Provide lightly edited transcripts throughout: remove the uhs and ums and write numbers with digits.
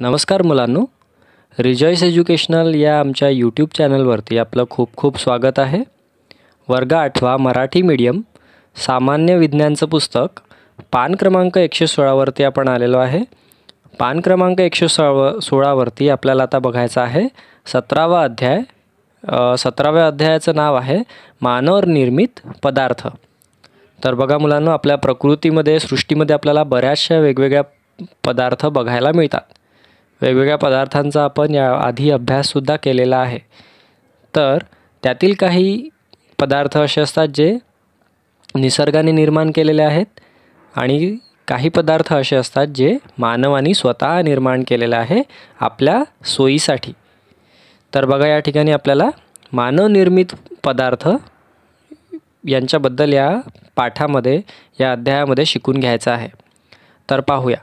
नमस्कार मुलांनो, रिजॉईस एज्युकेशनल या आमच्या यूट्यूब चॅनलवरती आपलं खूप खूप स्वागत आहे. वर्ग 8वा मराठी मीडियम सामान्य विज्ञानचं पुस्तक पान क्रमांक 116 वरती आपण आलेलो आहे. पान क्रमांक 116 वरती आपल्याला आता बघायचं आहे 17वा अध्याय. 17व्या अध्यायाचं नाव आहे मानवनिर्मित पदार्थ. तर बघा मुलांनो, आपल्या प्रकृतीमध्ये सृष्टीमध्ये आपल्याला बऱ्याचशा वेगवेगळ्या पदार्थ बघायला मिळतात. वेगवेगळ्या पदार्थांचा आपण या आधी अभ्याससुद्धा केलेला आहे. तर त्यातील काही पदार्थ असे असतात जे निसर्गाने निर्माण केलेले आहेत आणि काही पदार्थ असे असतात जे मानवाने स्वतः निर्माण केलेले आहे आपल्या सोयीसाठी. तर बघा, या ठिकाणी आपल्याला मानवनिर्मित पदार्थ यांच्याबद्दल या पाठामध्ये या अध्यायामध्ये शिकून घ्यायचं आहे. तर पाहूया.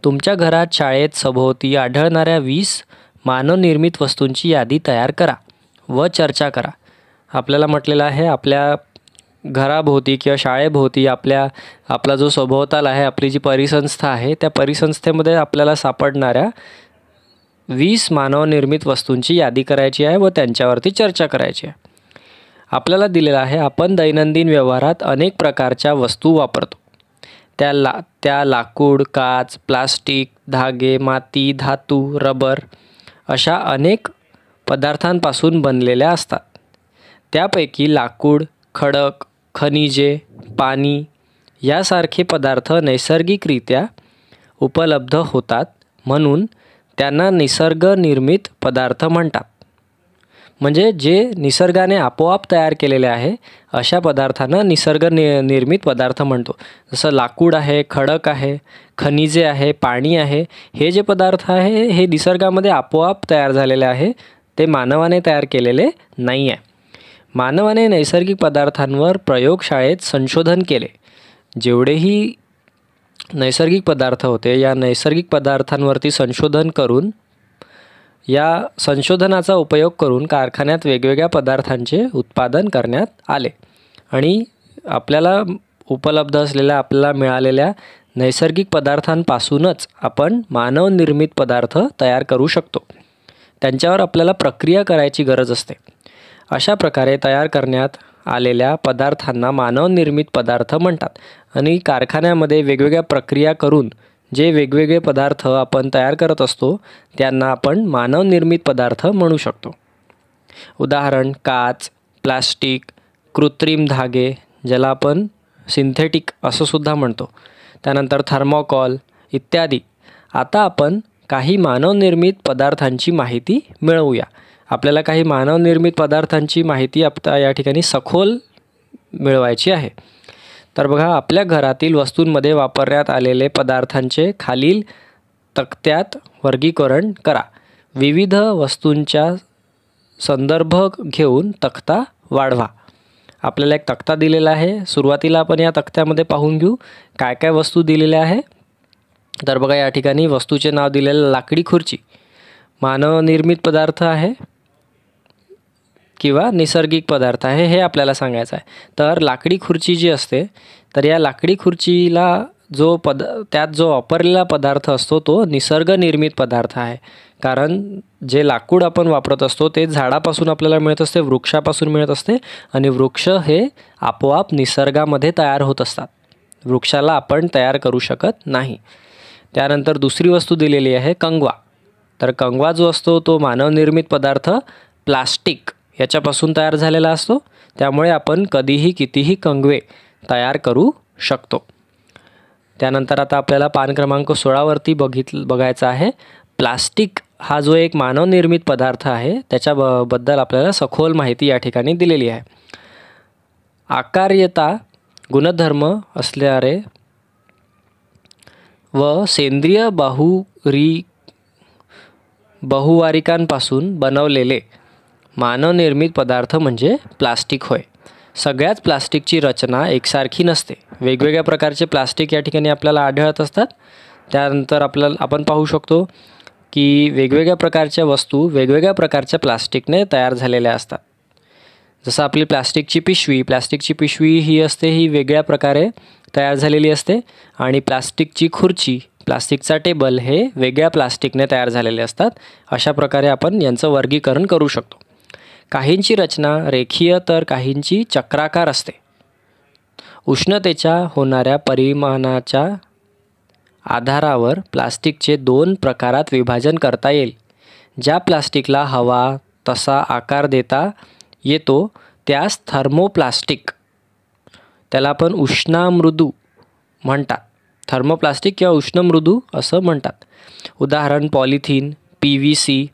तुमच्या घरात, शाळेत, सभोवती आढळणाऱ्या 20 मानवनिर्मित वस्तूंची यादी तयार करा व चर्चा करा. आपल्याला म्हटलेलं आहे आपल्या घराभोवती किंवा शाळेभोवती आपला जो सभोवताल आहे, आपली जी परिसंस्था आहे, त्या परिसंस्थेमध्ये आपल्याला सापडणाऱ्या 20 मानवनिर्मित वस्तूंची यादी करायची आहे व त्यांच्यावरती चर्चा करायची आहे. आपल्याला दिलेलं आहे आपण दैनंदिन व्यवहारात अनेक प्रकारच्या वस्तू वापरतो. त्या लाकूड, काच, प्लास्टिक, धागे, माती, धातू, रबर अशा अनेक पदार्थांपासून बनलेल्या असतात. त्यापैकी लाकूड, खडक, खनिजे, पाणी यासारखे पदार्थ नैसर्गिकरित्या उपलब्ध होतात, म्हणून त्यांना निसर्गनिर्मित पदार्थ म्हणतात. म्हणजे जे निसर्गाने आपोआप तयार केलेले आहे अशा पदार्थांना निर्मित पदार्थ म्हणतो. जसं लाकूड आहे, खडक आहे, खनिजे आहे, पाणी आहे, हे जे पदार्थ आहे हे निसर्गामध्ये आपोआप तयार झालेले आहे, ते मानवाने तयार केलेले नाही आहे. मानवाने नैसर्गिक पदार्थांवर प्रयोगशाळेत संशोधन केले. जेवढेही नैसर्गिक पदार्थ होते, या नैसर्गिक पदार्थांवरती संशोधन करून या संशोधनाचा उपयोग करून कारखान्यात वेगवेगळ्या पदार्थांचे उत्पादन करण्यात आले आणि आपल्याला उपलब्ध असलेल्या, आपल्याला मिळालेल्या नैसर्गिक पदार्थांपासूनच आपण मानवनिर्मित पदार्थ तयार करू शकतो. त्यांच्यावर आपल्याला प्रक्रिया करायची गरज असते. अशा प्रकारे तयार करण्यात आलेल्या पदार्थांना मानवनिर्मित पदार्थ म्हणतात आणि कारखान्यामध्ये वेगवेगळ्या प्रक्रिया करून जे वेगवेगळे पदार्थ आपण तयार करत असतो त्यांना आपण मानवनिर्मित पदार्थ म्हणू शकतो. उदाहरण: काच, प्लास्टिक, कृत्रिम धागे ज्याला आपण सिंथेटिक असं सुद्धा म्हणतो, त्यानंतर थर्मोकॉल इत्यादी. आता आपण काही मानवनिर्मित पदार्थांची माहिती मिळवूया. आपल्याला काही मानवनिर्मित पदार्थांची माहिती आता या ठिकाणी सखोल मिळवायची आहे. तर बघा, आपल्या घरातील वस्तूंमध्ये वापरण्यात आलेले पदार्थांचे खालील तक्त्यात वर्गीकरण करा. विविध वस्तूंच्या संदर्भ घेऊन तक्ता वाढवा. आपल्याला एक तक्ता दिलेला आहे. सुरुवातीला आपण या तक्त्यामध्ये पाहून घेऊ काय काय वस्तू दिलेल्या आहे. तर बघा, या ठिकाणी वस्तूचे नाव दिलेलं लाकडी खुर्ची मानवनिर्मित पदार्थ आहे किंवा नैसर्गिक पदार्थ आहे हे आपल्याला सांगायचं आहे. तर लाकडी खुर्ची जी असते, तर या लाकडी खुर्चीला त्यात जो वापरलेला पदार्थ असतो तो निसर्गनिर्मित पदार्थ आहे. कारण जे लाकूड आपण वापरत असतो ते झाडापासून आपल्याला मिळत असते, वृक्षापासून मिळत असते आणि वृक्ष हे आपोआप निसर्गामध्ये तयार होत असतात. वृक्षाला आपण तयार करू शकत नाही. त्यानंतर दुसरी वस्तू दिलेली आहे कंगवा. तर कंगवा जो असतो तो मानवनिर्मित पदार्थ प्लास्टिक याच्यापासून तयार झालेला असतो, त्यामुळे आपण कधीही कितीही कंगवे तयार करू शकतो. त्यानंतर आता आपल्याला पान क्रमांक 16 वरती बघायचं आहे प्लास्टिक हा जो एक मानवनिर्मित पदार्थ आहे त्याच्याबद्दल आपल्याला सखोल माहिती या ठिकाणी दिलेली आहे. आकार्यता गुणधर्म असणारे व सेंद्रिय बहुवारिकांपासून बनवलेले मानवनिर्मित पदार्थ म्हणजे प्लास्टिक होय. सगळ्याच प्लास्टिकची रचना एकसारखी नसते. वेगवेगळ्या प्रकारचे प्लास्टिक या ठिकाणी आपल्याला आढळत असतात. त्यानंतर आपण पाहू शकतो की वेगवेगळ्या प्रकारच्या वस्तू वेगवेगळ्या प्रकारच्या प्लास्टिकने तयार झालेल्या असतात. जसं आपली प्लास्टिकची पिशवी ही असते, ही वेगळ्या प्रकारे तयार झालेली असते आणि प्लास्टिकची खुर्ची प्लास्टिकचा टेबल हे वेगळ्या प्लास्टिकने तयार झालेले असतात. अशा प्रकारे आपण यांचं वर्गीकरण करू शकतो. काहींची रचना रेखीय तर काहींची चक्राकार असते. उष्णतेच्या होणाऱ्या परिमाणाच्या आधारावर प्लास्टिकचे 2 प्रकारात विभाजन करता येईल. ज्या प्लास्टिकला हवा तसा आकार देता येतो त्यास थर्मोप्लास्टिक, त्याला आपण उष्णमृदू म्हणतात. थर्मोप्लास्टिक किंवा उष्णमृदू असं म्हणतात. उदाहरण पॉलिथिन, PVC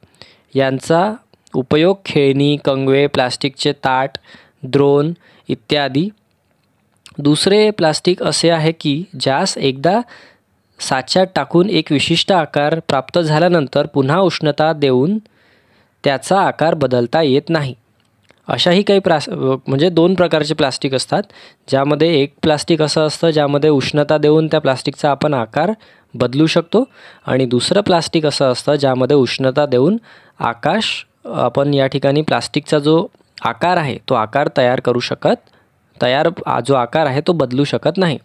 यांचा उपयोग खेळणी, कंगवे, प्लास्टिकचे ताट, द्रोण इत्यादी. दुसरे प्लास्टिक असे आहे की ज्यास एकदा साच्यात टाकून एक विशिष्ट आकार प्राप्त झाल्यानंतर पुन्हा उष्णता देऊन त्याचा आकार बदलता येत नाही. अशाही काही म्हणजे 2 प्रकारचे प्लास्टिक असतात. ज्यामध्ये एक प्लास्टिक असं असतं ज्यामध्ये उष्णता देऊन त्या प्लास्टिकचा आपण आकार बदलू शकतो आणि दुसरं प्लास्टिक असं असतं ज्यामध्ये उष्णता देऊन आपण या ठिकाणी प्लास्टिकचा जो आकार आहे तो आकार जो आकार आहे तो बदलू शकत नाही.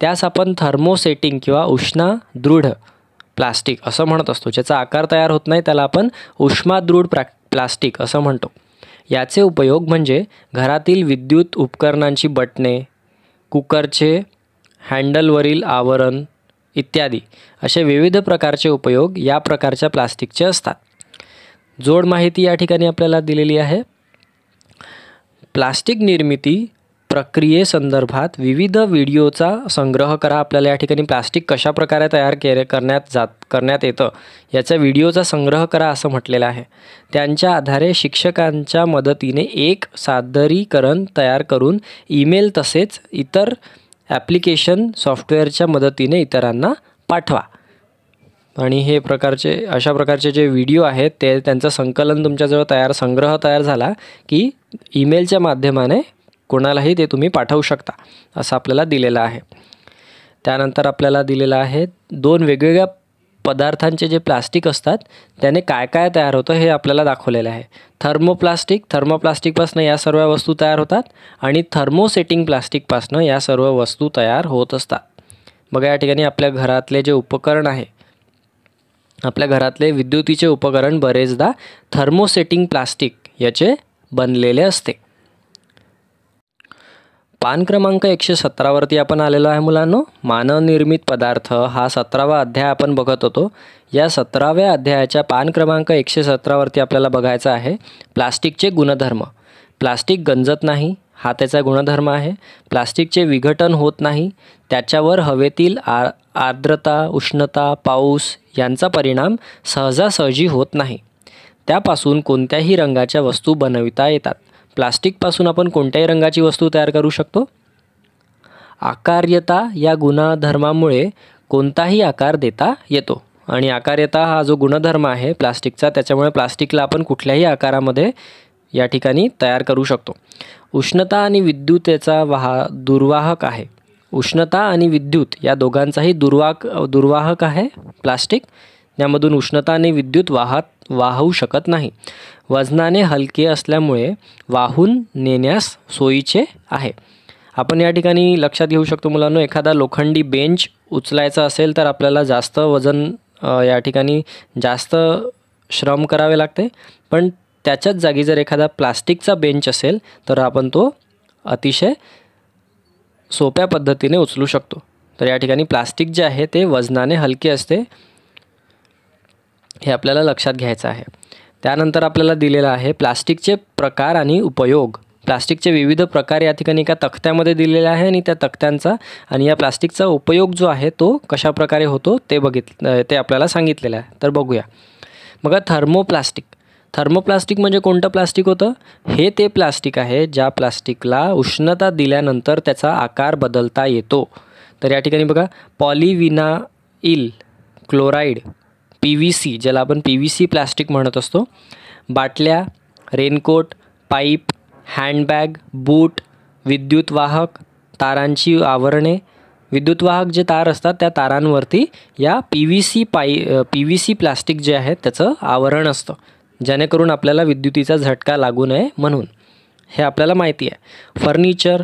त्यास आपण थर्मोसेटिंग किंवा उष्णदृढ प्लास्टिक असं म्हणत असतो. ज्याचा आकार तयार होत नाही त्याला आपण उष्मादृढ प्लास्टिक असं म्हणतो. याचे उपयोग म्हणजे घरातील विद्युत उपकरणांची बटणे, कुकरचे हँडलवरील आवरण इत्यादी असे विविध प्रकारचे उपयोग या प्रकारच्या प्लास्टिकचे असतात. जोड माहिती या ठिकाणी आपल्याला दिलेली आहे. प्लास्टिक निर्मिती प्रक्रियेसंदर्भात विविध व्हिडिओचा संग्रह करा. आपल्याला या ठिकाणी प्लास्टिक कशा प्रकारे तयार करण्यात येतं याचा व्हिडिओचा संग्रह करा असं म्हटलेलं आहे. त्यांच्या आधारे शिक्षकांच्या मदतीने एक सादरीकरण तयार करून ईमेल तसेच इतर ॲप्लिकेशन सॉफ्टवेअरच्या मदतीने इतरांना पाठवा. आणि अशा प्रकारचे जे व्हिडिओ आहेत त्यांचं संकलन तुमच्याजवळ संग्रह तयार झाला की ईमेलच्या माध्यमाने कोणालाही ते तुम्ही पाठवू शकता असं आपल्याला दिलेलं आहे. त्यानंतर आपल्याला दिलेलं आहे 2 वेगवेगळ्या पदार्थांचे जे प्लास्टिक असतात त्याने काय काय तयार होतं हे आपल्याला दाखवलेलं आहे. थर्मोप्लास्टिकपासून या सर्व वस्तू तयार होतात आणि थर्मोसेटिंग प्लास्टिकपासून या सर्व वस्तू तयार होत असतात. बघा या ठिकाणी आपल्या घरातले जे उपकरण आहे, आपल्या घरातले विद्युतीचे उपकरण बरेचदा थर्मोसेटिंग प्लास्टिक याचे बनलेले असते. पान क्रमांक 117 वरती आपण आलेलो आहे मुलांनो. मानवनिर्मित पदार्थ हा 17वा अध्याय आपण बघत होतो. या 17व्या अध्यायाच्या पान क्रमांक 117 वरती आपल्याला बघायचं आहे प्लास्टिकचे गुणधर्म. प्लास्टिक गंजत नाही हा त्याचा गुणधर्म आहे. प्लास्टिकचे विघटन होत नाही. त्याच्यावर हवेतील आर्द्रता, उष्णता, पाऊस यांचा परिणाम सहजासहजी होत नाही. त्यापासून कोणत्याही रंगाच्या वस्तू बनविता येतात. प्लास्टिकपासून आपण कोणत्याही रंगाची वस्तू तयार करू शकतो. आकार्यता या गुणधर्मामुळे कोणताही आकार देता येतो. आणि आकार्यता हा जो गुणधर्म आहे प्लास्टिकचा त्याच्यामुळे प्लास्टिकला आपण कुठल्याही आकारामध्ये या ठिकाणी तयार करू शकतो. उष्णता आणि विद्युत याचा दुर्वाहक आहे. उष्णता आणि विद्युत या दोघांचाही दुर्वाहक आहे प्लास्टिक. यामधून उष्णता आणि विद्युत वाहू शकत नाही. वजनाने हलके असल्यामुळे वाहून नेण्यास सोयीचे आहे. आपण या ठिकाणी लक्षात घेऊ शकतो मुलांनो, एखादा लोखंडी बेंच उचलायचा असेल तर आपल्याला जास्त वजन या ठिकाणी जास्त श्रम करावे लागते. पण त्याच्याच जागी जर एखादा प्लास्टिकचा बेंच असेल तर आपण तो अतिशय सोप्या पद्धतीने उचलू शकतो. तर या ठिकाणी प्लास्टिक जे आहे ते वजनाने हलके असते हे आपल्याला लक्षात घ्यायचं आहे. त्यानंतर आपल्याला दिलेलं आहे प्लास्टिकचे प्रकार आणि उपयोग. प्लास्टिकचे विविध प्रकार या ठिकाणी एका तक्त्यामध्ये दिलेले आहे आणि त्या तक्त्यांचा आणि या प्लास्टिकचा उपयोग जो आहे तो कशा प्रकारे होतो ते आपल्याला सांगितलेलं आहे. तर बघूया. बघा थर्मोप्लास्टिक म्हणजे कोणतं प्लास्टिक होतं? हे ते प्लास्टिक आहे ज्या प्लास्टिकला उष्णता दिल्यानंतर त्याचा आकार बदलता येतो. तर या ठिकाणी बघा पॉलिविनाइल क्लोराईड PVC ज्याला आपण PVC प्लास्टिक म्हणत असतो. बाटल्या, रेनकोट, पाईप, हँडबॅग, बूट, विद्युतवाहक, तारांची आवरणे. विद्युतवाहक जे तार असतात त्या तारांवरती या PVC प्लास्टिक जे आहे त्याचं आवरण असतं जेणेकरून आपल्याला विद्युतीचा झटका लागू नये म्हणून. हे आपल्याला माहिती आहे. फर्निचर,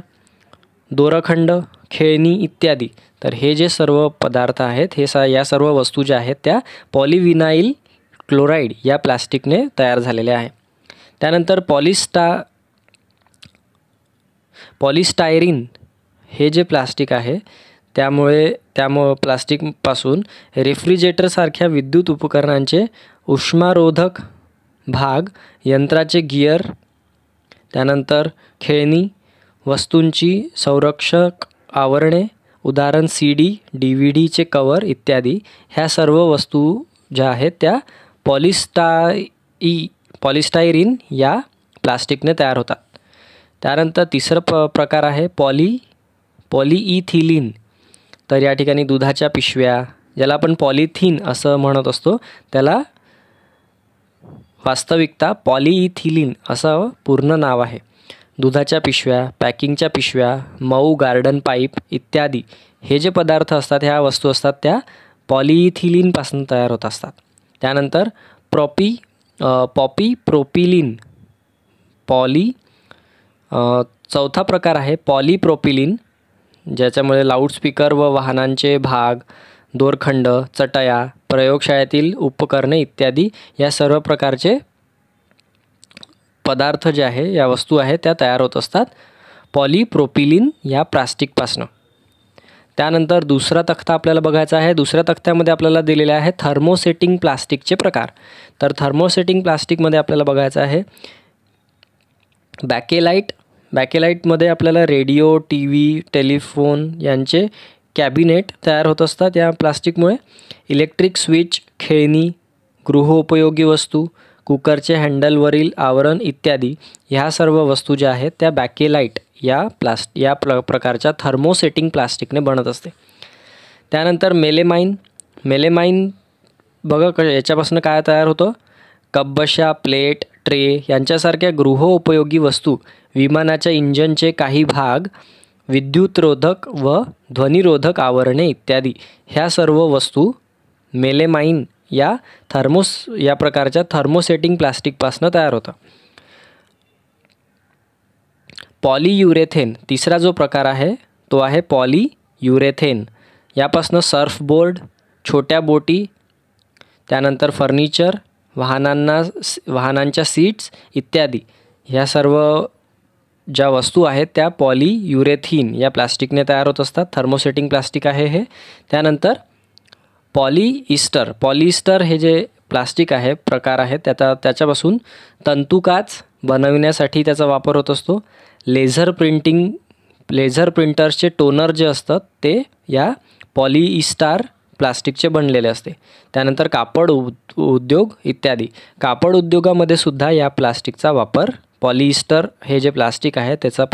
दोरखंड, खेळणी इत्यादी. तर हे जे सर्व पदार्थ आहेत या सर्व वस्तू ज्या आहेत त्या पॉलिव्हिनाइल क्लोराईड या प्लास्टिकने तयार झालेल्या आहे. त्यानंतर पॉलिस्टायरीन हे जे प्लास्टिक आहे त्यामुळे प्लास्टिकपासून रेफ्रिजरेटरसारख्या विद्युत उपकरणांचे उष्मारोधक भाग, यंत्राचे गिअर, त्यानंतर खेळणी वस्तूंची संरक्षक आवरणे, उदाहरण CD, DVDचे कवर इत्यादी, ह्या सर्व वस्तू ज्या आहेत त्या पॉलिस्टायरीन या प्लास्टिकने तयार होतात. त्यानंतर तिसरं प्रकार आहे पॉलिइथिलीन. तर या ठिकाणी दुधाच्या पिशव्या, ज्याला आपण पॉलिथिन असं म्हणत असतो, त्याला वास्तविकता पॉलिइथिलीन असं पूर्ण नाव आहे. दुधाच्या पिशव्या, पॅकिंगच्या पिशव्या, मऊ गार्डन पाईप इत्यादी हे जे पदार्थ असतात, ह्या वस्तू असतात त्या पॉलिइथिलीनपासून तयार होत असतात. त्यानंतर पॉलीप्रोपिलीन. चौथा प्रकार आहे पॉलीप्रोपिलीन, ज्याच्यामुळे लाऊडस्पीकर व वाहनांचे भाग, दोरखंड, चटया, प्रयोगशाळेतील उपकरणे इत्यादी या सर्व प्रकारचे पदार्थ जे आहे, या वस्तू आहेत त्या तयार होत असतात पॉलीप्रोपिलीन या प्लास्टिकपासून. त्यानंतर दुसरा तक्ता आपल्याला बघायचा आहे. दुसऱ्या तक्त्यामध्ये आपल्याला दिलेले आहे थर्मोसेटिंग प्लास्टिकचे प्रकार. तर थर्मोसेटिंग प्लास्टिकमध्ये आपल्याला बघायचं आहे बॅकेलाईटमध्ये आपल्याला रेडिओ, TV, टेलिफोन यांचे कॅबिनेट तयार होत असतात या प्लास्टिकमुळे. इलेक्ट्रिक स्विच, खेळणी, गृहोपयोगी वस्तू, कुकरचे हँडलवरील आवरण इत्यादी ह्या सर्व वस्तू ज्या आहेत त्या बॅकेलाईट या प्रकारच्या थर्मोसेटिंग प्लास्टिकने बनत असते. त्यानंतर मेलेमाइन बघा याच्यापासून काय तयार होतं, कपबशा, प्लेट, ट्रे यांच्यासारख्या गृहोपयोगी वस्तू, विमानाच्या इंजिनचे काही भाग, विद्युतरोधक व ध्वनिरोधक आवरणे इत्यादी ह्या सर्व वस्तू मेलेमाइन या प्रकारच्या थर्मोसेटिंग प्लास्टिकपासून तयार होतं. पॉलियुरेथेन तिसरा जो प्रकार आहे तो आहे पॉलियुरेथेन. यापासून सर्फबोर्ड, छोट्या बोटी, त्यानंतर फर्निचर, वाहनांच्या सीट्स इत्यादी ह्या सर्व ज्या वस्तू आहेत त्या पॉलियुरेथीन या प्लास्टिकने तयार होत असतात. थर्मोसेटिंग प्लास्टिक आहे हे. त्यानंतर पॉलिइस्टर हे जे प्लास्टिक आहे प्रकार आहे त्याच्यापासून तंतुकाच बनविण्यासाठी त्याचा वापर होत असतो. लेझर प्रिंटर्सचे टोनर जे असतात ते या पॉलिइस्टर प्लास्टिकचे बनलेले असते. त्यानंतर कापड उद्योग इत्यादी. कापड उद्योगामध्ये सुद्धा या प्लास्टिकचा वापर, पॉलिइस्टर हे जे प्लास्टिक आहे त्याचा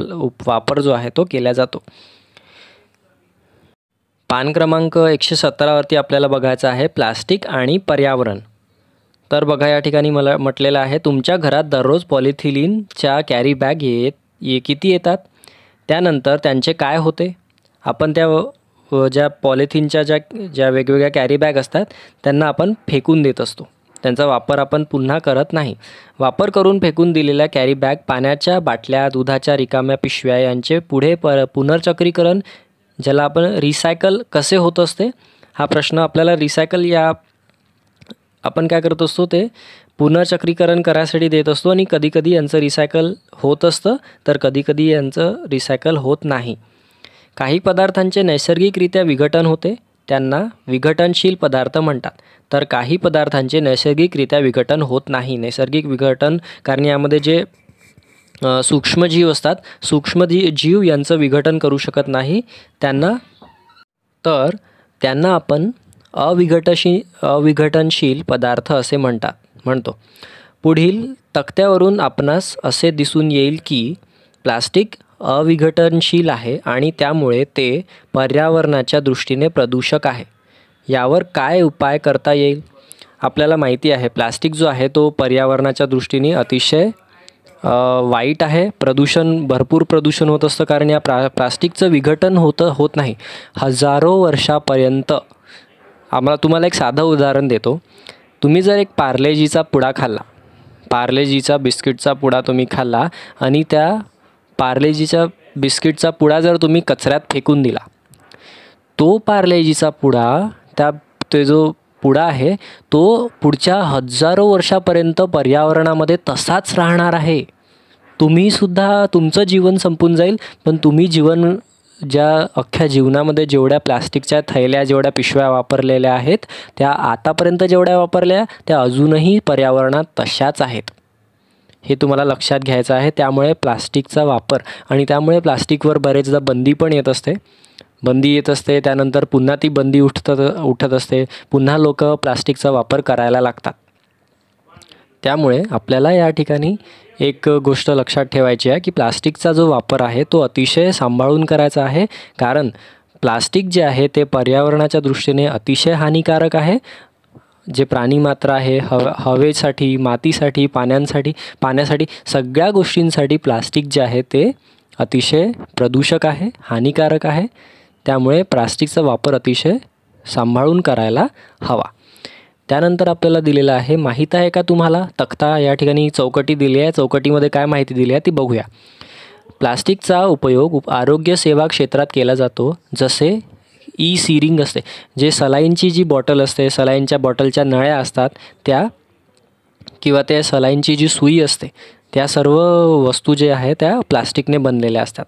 वापर जो आहे तो केला जातो. पान क्रमांक 117 वरती आपल्याला बघायचं आहे प्लास्टिक आणि पर्यावरण. तर बघा या ठिकाणी मला म्हटलेलं आहे तुमच्या घरात दररोज पॉलिथिलीनच्या कॅरी बॅग किती येतात, त्यानंतर त्यांचे काय होते. आपण त्या ज्या पॉलिथिनच्या ज्या वेगवेगळ्या कॅरी बॅग असतात त्यांना आपण फेकून देत असतो, त्यांचा वापर आपण पुन्हा करत नाही. वापर करून फेकून दिलेल्या कॅरी बॅग, पाण्याच्या बाटल्या, दुधाच्या रिकाम्या पिशव्या यांचे पुढे पुनर्चक्रीकरण, ज्याला आपण रिसायकल कसे होत असते हा प्रश्न आपल्याला आपण काय करत असतो ते पुनर्चक्रीकरण करायसाठी देत असतो आणि कधीकधी यांचं रिसायकल होत असतं तर कधीकधी यांचं रिसायकल होत नाही. काही पदार्थांचे नैसर्गिकरित्या विघटन होते, त्यांना विघटनशील पदार्थ म्हणतात. तर काही पदार्थांचे नैसर्गिकरित्या विघटन होत नाही. नैसर्गिक विघटन कारण यामध्ये जे सूक्ष्मजीव असतात, सूक्ष्मजीव यांचं विघटन करू शकत नाही त्यांना आपण अविघटनशील पदार्थ असे म्हणतो. पुढील तक्त्यावरून आपणास असे दिसून येईल की प्लास्टिक अविघटनशील आहे आणि त्यामुळे ते पर्यावरणाच्या दृष्टीने प्रदूषक आहे. यावर काय उपाय करता येईल. आपल्याला माहिती आहे प्लास्टिक जो आहे तो पर्यावरणाच्या दृष्टीने अतिशय वाईट आहे. भरपूर प्रदूषण होत असतं कारण या प्लास्टिकचं विघटन होत नाही हजारो वर्षापर्यंत. तुम्हाला एक साधं उदाहरण देतो. तुम्ही जर एक पार्लेजीचा पुडा खाल्ला, पार्लेजीचा बिस्किटचा पुडा तुम्ही खाल्ला आणि त्या पार्लेजीच्या बिस्किटचा पुडा जर तुम्ही कचऱ्यात फेकून दिला, तो पार्लेजीचा पुडा, तो जो पुडा आहे तो पुढच्या हजारो वर्षापर्यंत पर्यावरणामध्ये तसाच राहणार आहे. तुम्हीसुद्धा तुमचं जीवन संपून जाईल, पण तुम्ही ज्या अख्ख्या जीवनामध्ये जेवढ्या प्लास्टिकच्या थैल्या, जेवढ्या पिशव्या वापरलेल्या आहेत, त्या आतापर्यंत जेवढ्या वापरल्या त्या अजूनही पर्यावरणात तशाच आहेत. हे तुम्हाला लक्षात घ्यायचं आहे. त्यामुळे प्लास्टिकचा वापर आणि त्यामुळे प्लास्टिकवर बरेचदा बंदी पण येत असते. त्यानंतर पुन्हा ती बंदी उठत असते. पुन्हा लोक प्लास्टिकचा वापर करायला लागतात. त्यामुळे आपल्याला या ठिकाणी एक गोष्ट लक्षात ठेवायची आहे की प्लास्टिकचा जो वापर आहे तो अतिशय सांभाळून करायचा आहे. कारण प्लास्टिक जे आहे ते पर्यावरणाच्या दृष्टीने अतिशय हानिकारक आहे. जे प्राणीमात्र आहे, हवेसाठी, मातीसाठी, पाण्यासाठी सगळ्या गोष्टींसाठी प्लास्टिक जे आहे ते अतिशय प्रदूषक आहे, हानिकारक आहे. त्यामुळे प्लास्टिकचा वापर अतिशय सांभाळून करायला हवा. त्यानंतर आपल्याला दिलेलं आहे, माहीत आहे का तुम्हाला, तक्ता या ठिकाणी चौकटी दिली आहे. चौकटीमध्ये काय माहिती दिली आहे ती बघूया. प्लास्टिकचा उपयोग आरोग्य सेवा क्षेत्रात केला जातो. जसे सिरिंज असते, जे सलाईनची जी बॉटल असते, सलाईनच्या बॉटलच्या नळ्या असतात त्या, किंवा त्या सलाईनची जी सुई असते, त्या सर्व वस्तू जे आहे त्या प्लास्टिकने बनलेल्या असतात.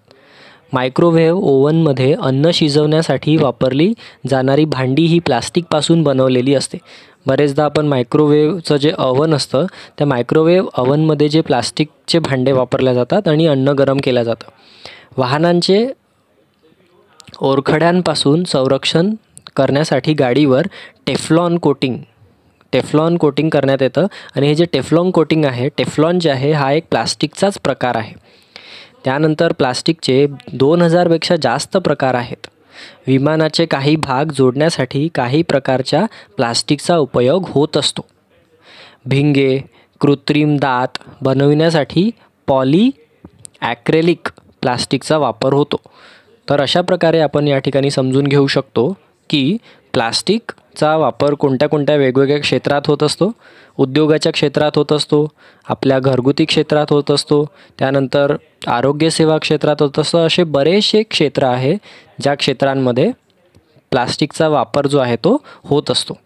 मायक्रोवेव्ह ओव्हनमध्ये अन्न शिजवण्यासाठी वापरली जाणारी भांडी ही प्लास्टिकपासून बनवलेली असते. बरेचदा आपण मायक्रोवेव्हचं जे अव्हन असतं त्या मायक्रोवेव्ह अव्हनमध्ये जे प्लास्टिकचे भांडे वापरले जातात आणि अन्न गरम केलं जातं. वाहनांचे ओरखड्यांपासून संरक्षण करण्यासाठी गाडीवर टेफ्लॉन कोटिंग करण्यात येतं. आणि हे जे टेफ्लॉन कोटिंग आहे, टेफ्लॉन जे आहे हा एक प्लास्टिकचाच प्रकार आहे. त्यानंतर प्लास्टिकचे 2000पेक्षा जास्त प्रकार आहेत. विमानाचे काही भाग जोडण्यासाठी काही प्रकारच्या प्लास्टिकचा उपयोग होत असतो. भिंगे, कृत्रिम दात बनविण्यासाठी पॉलीॲक्रेलिक प्लास्टिकचा वापर होतो. तर अशा प्रकारे आपण या ठिकाणी समजून घेऊ शकतो की प्लास्टिकचा वापर कोणत्या वेगवेगळ्या क्षेत्रात होत असतो. उद्योगाच्या क्षेत्रात होत असतो, आपल्या घरगुती क्षेत्रात होत असतो, त्यानंतर आरोग्यसेवा क्षेत्रात होत असतो. असे बरेचसे क्षेत्र आहे ज्या क्षेत्रांमध्ये प्लास्टिकचा वापर जो आहे तो होत असतो.